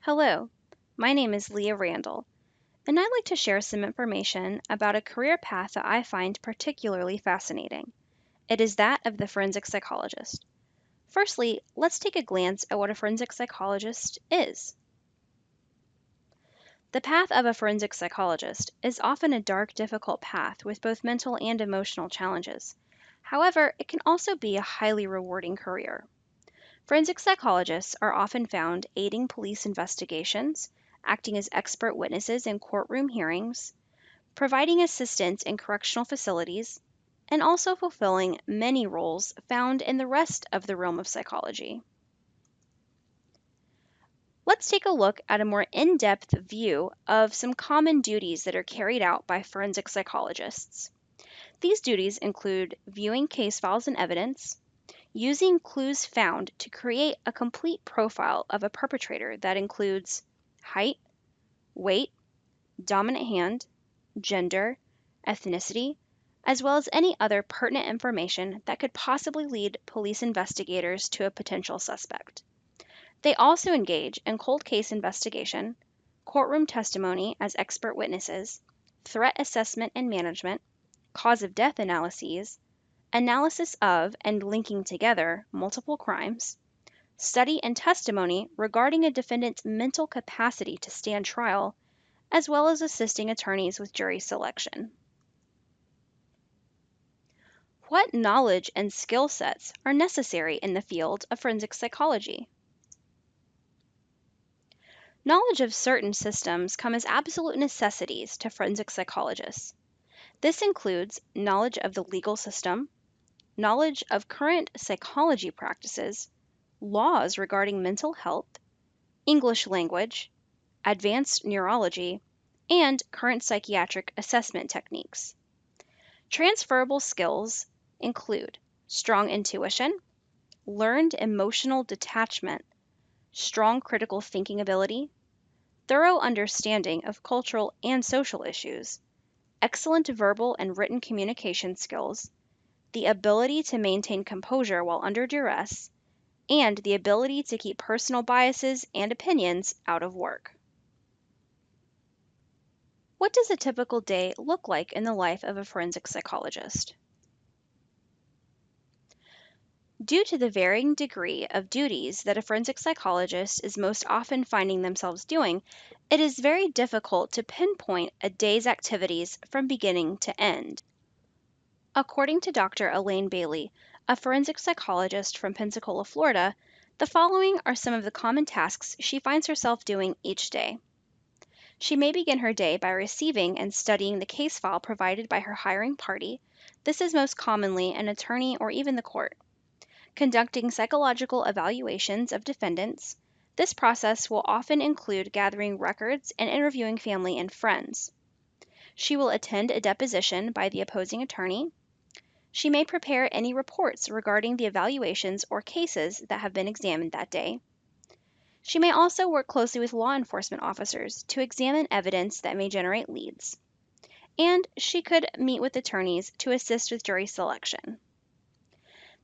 Hello, my name is Leah Randall, and I'd like to share some information about a career path that I find particularly fascinating. It is that of the forensic psychologist. Firstly, let's take a glance at what a forensic psychologist is. The path of a forensic psychologist is often a dark, difficult path with both mental and emotional challenges. However, it can also be a highly rewarding career. Forensic psychologists are often found aiding police investigations, acting as expert witnesses in courtroom hearings, providing assistance in correctional facilities, and also fulfilling many roles found in the rest of the realm of psychology. Let's take a look at a more in-depth view of some common duties that are carried out by forensic psychologists. These duties include viewing case files and evidence, using clues found to create a complete profile of a perpetrator that includes height, weight, dominant hand, gender, ethnicity, as well as any other pertinent information that could possibly lead police investigators to a potential suspect. They also engage in cold case investigation, courtroom testimony as expert witnesses, threat assessment and management, cause of death analyses, analysis of and linking together multiple crimes, study and testimony regarding a defendant's mental capacity to stand trial, as well as assisting attorneys with jury selection. What knowledge and skill sets are necessary in the field of forensic psychology? Knowledge of certain systems come as absolute necessities to forensic psychologists. This includes knowledge of the legal system, knowledge of current psychology practices, laws regarding mental health, English language, advanced neurology, and current psychiatric assessment techniques. Transferable skills include strong intuition, learned emotional detachment, strong critical thinking ability, thorough understanding of cultural and social issues, excellent verbal and written communication skills, the ability to maintain composure while under duress, and the ability to keep personal biases and opinions out of work. What does a typical day look like in the life of a forensic psychologist? Due to the varying degree of duties that a forensic psychologist is most often finding themselves doing, it is very difficult to pinpoint a day's activities from beginning to end. According to Dr. Elaine Bailey, a forensic psychologist from Pensacola, Florida, the following are some of the common tasks she finds herself doing each day. She may begin her day by receiving and studying the case file provided by her hiring party. This is most commonly an attorney or even the court. Conducting psychological evaluations of defendants. This process will often include gathering records and interviewing family and friends. She will attend a deposition by the opposing attorney. She may prepare any reports regarding the evaluations or cases that have been examined that day. She may also work closely with law enforcement officers to examine evidence that may generate leads. And she could meet with attorneys to assist with jury selection.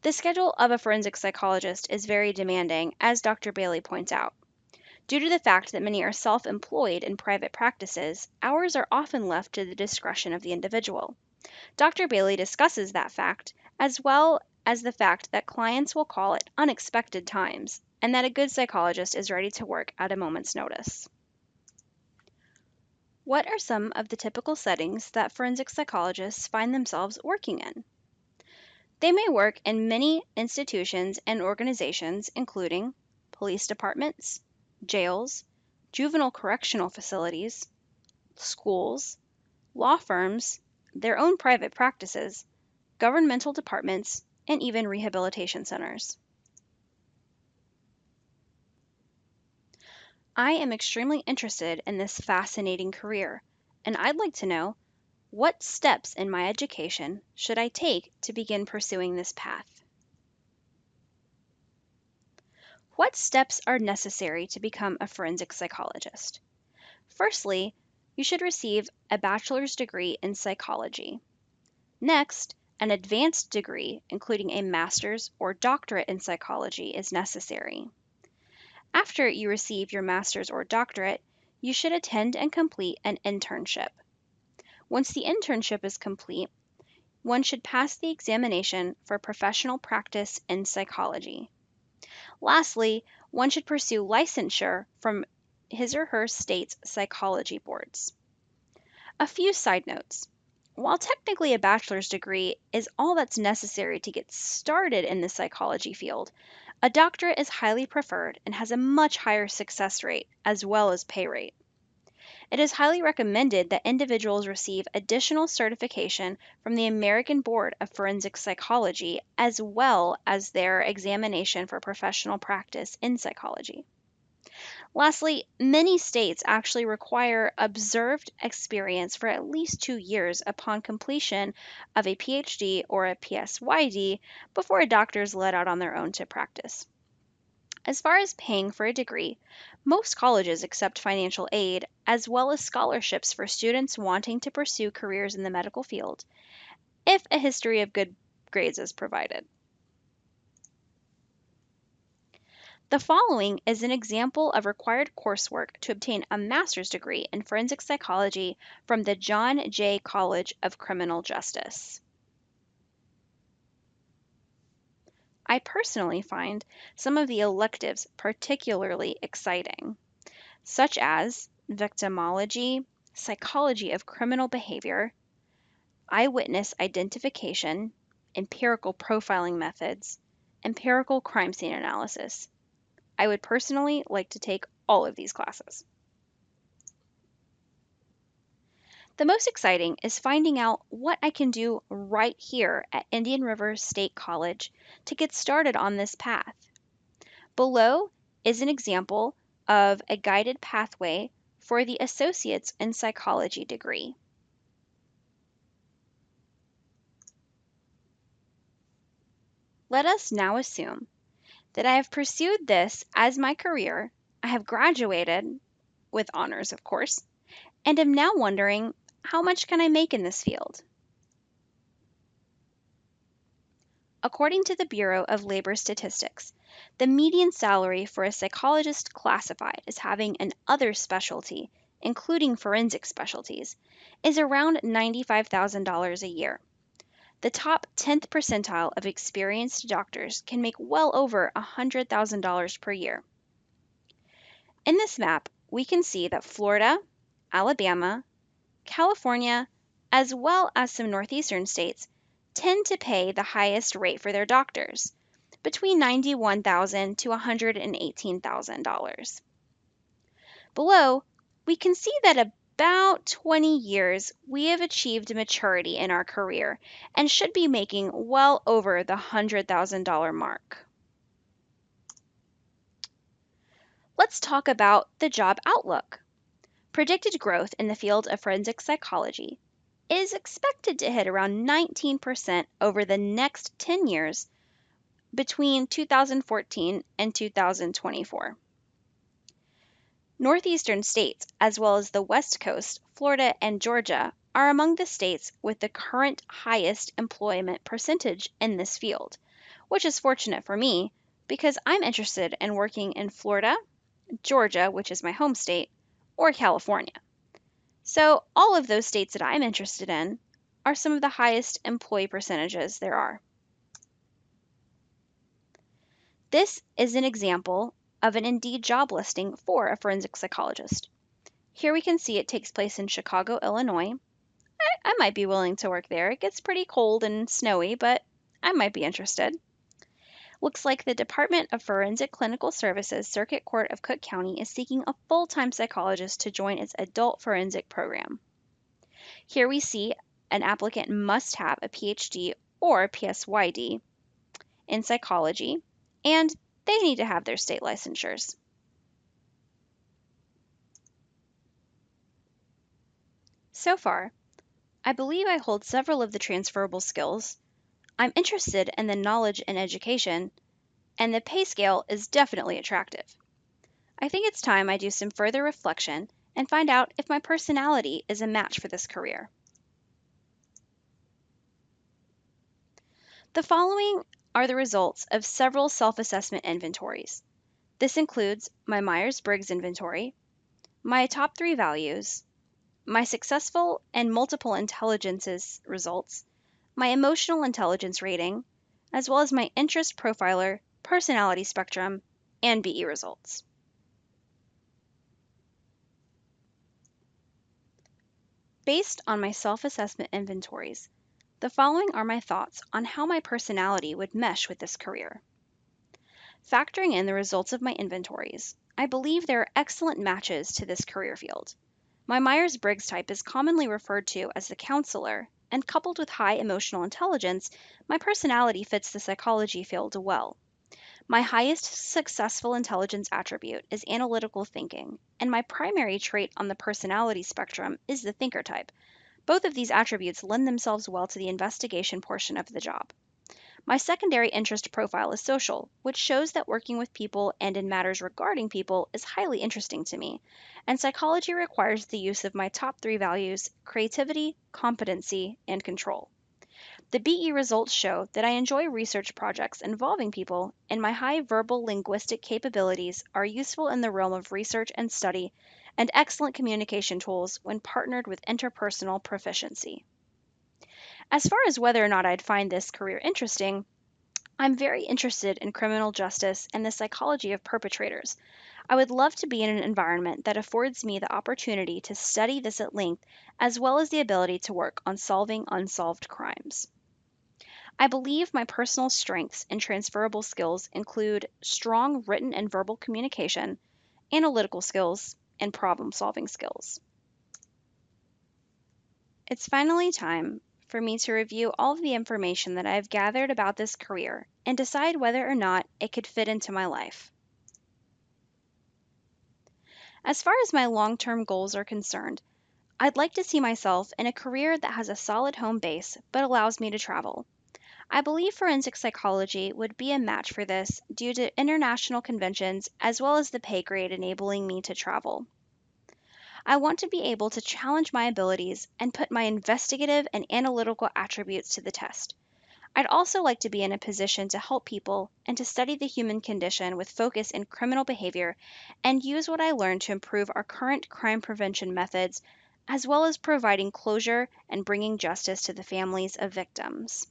The schedule of a forensic psychologist is very demanding, as Dr. Bailey points out. Due to the fact that many are self-employed in private practices, hours are often left to the discretion of the individual. Dr. Bailey discusses that fact, as well as the fact that clients will call at unexpected times, and that a good psychologist is ready to work at a moment's notice. What are some of the typical settings that forensic psychologists find themselves working in? They may work in many institutions and organizations, including police departments, jails, juvenile correctional facilities, schools, law firms, their own private practices, governmental departments, and even rehabilitation centers. I am extremely interested in this fascinating career, and I'd like to know, what steps in my education should I take to begin pursuing this path? What steps are necessary to become a forensic psychologist? Firstly, you should receive a bachelor's degree in psychology. Next, an advanced degree, including a master's or doctorate in psychology, is necessary. After you receive your master's or doctorate, you should attend and complete an internship. Once the internship is complete, one should pass the examination for professional practice in psychology. Lastly, one should pursue licensure from his or her state's psychology boards. A few side notes. While technically a bachelor's degree is all that's necessary to get started in the psychology field, a doctorate is highly preferred and has a much higher success rate as well as pay rate. It is highly recommended that individuals receive additional certification from the American Board of Forensic Psychology as well as their examination for professional practice in psychology. Lastly, many states actually require observed experience for at least 2 years upon completion of a PhD or a PsyD before a doctor is let out on their own to practice. As far as paying for a degree, most colleges accept financial aid as well as scholarships for students wanting to pursue careers in the medical field, if a history of good grades is provided. The following is an example of required coursework to obtain a master's degree in forensic psychology from the John Jay College of Criminal Justice. I personally find some of the electives particularly exciting, such as victimology, psychology of criminal behavior, eyewitness identification, empirical profiling methods, empirical crime scene analysis. I would personally like to take all of these classes. The most exciting is finding out what I can do right here at Indian River State College to get started on this path. Below is an example of a guided pathway for the Associates in Psychology degree. Let us now assume that I have pursued this as my career, I have graduated, with honors of course, and am now wondering, how much can I make in this field? According to the Bureau of Labor Statistics, the median salary for a psychologist classified as having an other specialty, including forensic specialties, is around $95,000 a year. The top 10th percentile of experienced doctors can make well over $100,000 per year. In this map, we can see that Florida, Alabama, California, as well as some northeastern states, tend to pay the highest rate for their doctors, between $91,000 to $118,000. Below, we can see that about 20 years we have achieved maturity in our career and should be making well over the $100,000 mark. Let's talk about the job outlook. Predicted growth in the field of forensic psychology is expected to hit around 19% over the next 10 years between 2014 and 2024. Northeastern states, as well as the West Coast, Florida, and Georgia, are among the states with the current highest employment percentage in this field, which is fortunate for me because I'm interested in working in Florida, Georgia, which is my home state, or California. So all of those states that I'm interested in are some of the highest employee percentages there are. This is an example of an Indeed job listing for a forensic psychologist. Here we can see it takes place in Chicago, Illinois. I might be willing to work there. It gets pretty cold and snowy, but I might be interested. Looks like the Department of Forensic Clinical Services Circuit Court of Cook County is seeking a full-time psychologist to join its adult forensic program. Here we see an applicant must have a PhD or PsyD in psychology, and they need to have their state licensures. So far, I believe I hold several of the transferable skills. I'm interested in the knowledge and education, and the pay scale is definitely attractive. I think it's time I do some further reflection and find out if my personality is a match for this career. The following are the results of several self-assessment inventories. This includes my Myers-Briggs inventory, my top 3 values, my successful and multiple intelligences results, my emotional intelligence rating, as well as my interest profiler, personality spectrum, and BE results. Based on my self-assessment inventories, the following are my thoughts on how my personality would mesh with this career. Factoring in the results of my inventories, I believe there are excellent matches to this career field. My Myers-Briggs type is commonly referred to as the counselor, and coupled with high emotional intelligence, my personality fits the psychology field well. My highest successful intelligence attribute is analytical thinking, and my primary trait on the personality spectrum is the thinker type. Both of these attributes lend themselves well to the investigation portion of the job. My secondary interest profile is social, which shows that working with people and in matters regarding people is highly interesting to me, and psychology requires the use of my top 3 values: creativity, competency, and control. The BE results show that I enjoy research projects involving people, and my high verbal linguistic capabilities are useful in the realm of research and study, and excellent communication tools when partnered with interpersonal proficiency. As far as whether or not I'd find this career interesting, I'm very interested in criminal justice and the psychology of perpetrators. I would love to be in an environment that affords me the opportunity to study this at length, as well as the ability to work on solving unsolved crimes. I believe my personal strengths and transferable skills include strong written and verbal communication, analytical skills, and problem solving skills. It's finally time for me to review all of the information that I've gathered about this career and decide whether or not it could fit into my life. As far as my long-term goals are concerned, I'd like to see myself in a career that has a solid home base but allows me to travel. I believe forensic psychology would be a match for this due to international conventions as well as the pay grade enabling me to travel. I want to be able to challenge my abilities and put my investigative and analytical attributes to the test. I'd also like to be in a position to help people and to study the human condition with focus in criminal behavior and use what I learned to improve our current crime prevention methods, as well as providing closure and bringing justice to the families of victims.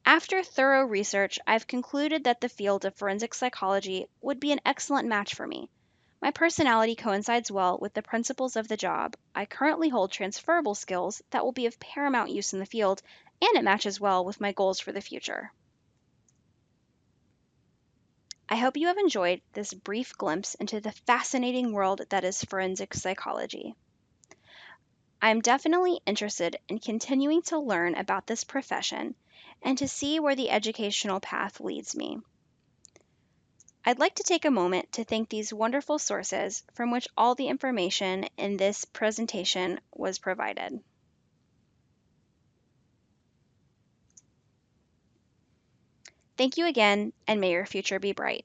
After thorough research, I've concluded that the field of forensic psychology would be an excellent match for me. My personality coincides well with the principles of the job. I currently hold transferable skills that will be of paramount use in the field, and it matches well with my goals for the future. I hope you have enjoyed this brief glimpse into the fascinating world that is forensic psychology. I am definitely interested in continuing to learn about this profession and to see where the educational path leads me. I'd like to take a moment to thank these wonderful sources from which all the information in this presentation was provided. Thank you again, and may your future be bright.